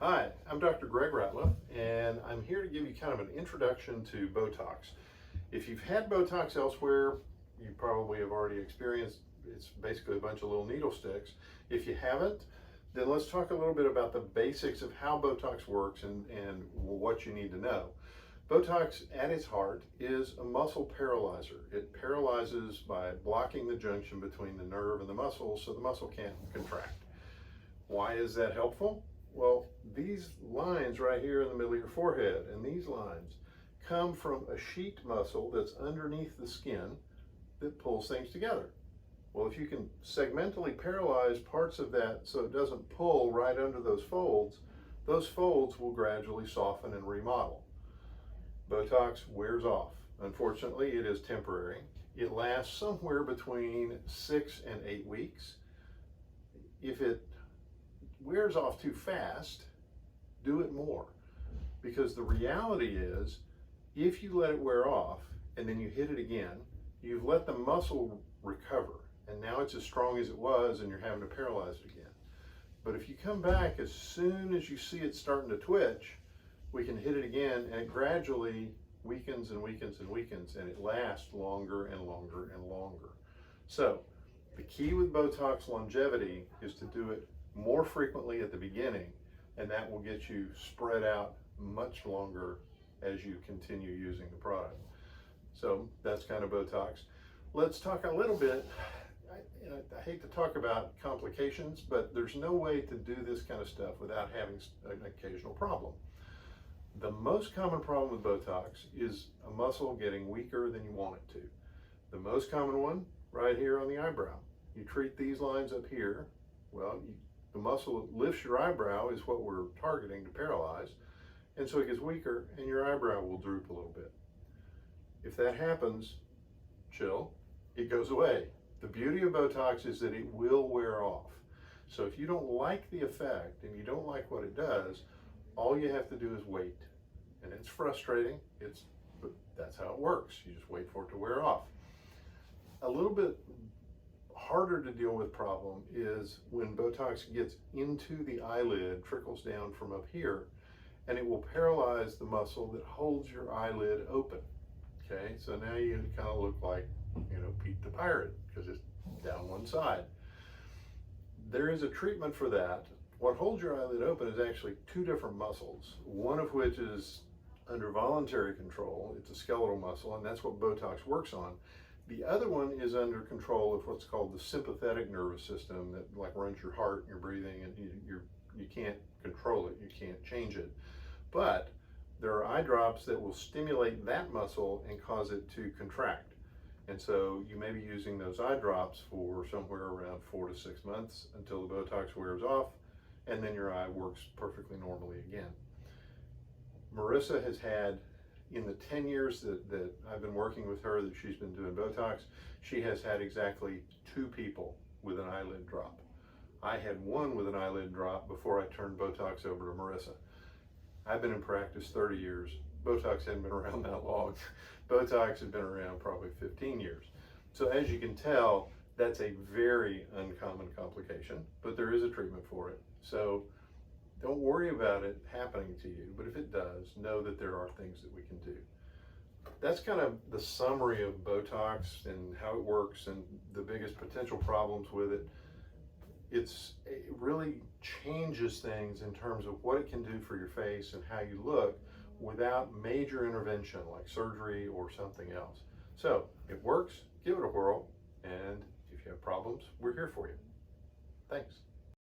Hi, I'm Dr. Greg Ratliff, and I'm here to give you kind of an introduction to Botox. If you've had Botox elsewhere, you probably have already experienced it's basically a bunch of little needle sticks. If you haven't, then let's talk a little bit about the basics of how Botox works and what you need to know. Botox at its heart is a muscle paralyzer. It paralyzes by blocking the junction between the nerve and the muscle so the muscle can't contract. Why is that helpful? Well, these lines right here in the middle of your forehead and these lines come from a sheet muscle that's underneath the skin that pulls things together. Well, if you can segmentally paralyze parts of that so it doesn't pull right under those folds will gradually soften and remodel. Botox wears off. Unfortunately, it is temporary. It lasts somewhere between 6 and 8 weeks. If it wears off too fast, do it more. Because the reality is, if you let it wear off and then you hit it again, you've let the muscle recover. And now it's as strong as it was and you're having to paralyze it again. But if you come back as soon as you see it starting to twitch, we can hit it again and it gradually weakens and weakens and weakens, and it lasts longer and longer and longer. So the key with Botox longevity is to do it more frequently at the beginning, and that will get you spread out much longer as you continue using the product. So that's kind of Botox. Let's talk a little bit. I hate to talk about complications, but there's no way to do this kind of stuff without having an occasional problem. The most common problem with Botox is a muscle getting weaker than you want it to. The most common one right here on the eyebrow. You treat these lines up here. Well, the muscle that lifts your eyebrow is what we're targeting to paralyze, and so it gets weaker and your eyebrow will droop a little bit. If that happens, chill, it goes away. The beauty of Botox is that it will wear off. So if you don't like the effect and you don't like what it does, all you have to do is wait. And it's frustrating, but that's how it works. You just wait for it to wear off. A little bit harder to deal with problem is when Botox gets into the eyelid, trickles down from up here, and it will paralyze the muscle that holds your eyelid open. Okay, so now you kind of look like, Pete the Pirate, because it's down one side. There is a treatment for that. What holds your eyelid open is actually two different muscles, one of which is under voluntary control. It's a skeletal muscle, and that's what Botox works on. The other one is under control of what's called the sympathetic nervous system that runs your heart and your breathing, and you can't control it, you can't change it. But there are eye drops that will stimulate that muscle and cause it to contract. And so you may be using those eye drops for somewhere around 4 to 6 months until the Botox wears off, and then your eye works perfectly normally again. Marissa has had, in the 10 years that I've been working with her, that she's been doing Botox, she has had exactly 2 people with an eyelid drop. I had one with an eyelid drop before I turned Botox over to Marissa. I've been in practice 30 years. Botox hadn't been around that long. Botox has been around probably 15 years. So as you can tell, that's a very uncommon complication, but there is a treatment for it. So don't worry about it happening to you, but if it does, know that there are things that we can do. That's kind of the summary of Botox and how it works and the biggest potential problems with it. It really changes things in terms of what it can do for your face and how you look without major intervention like surgery or something else. So it works, give it a whirl, and if you have problems, we're here for you. Thanks.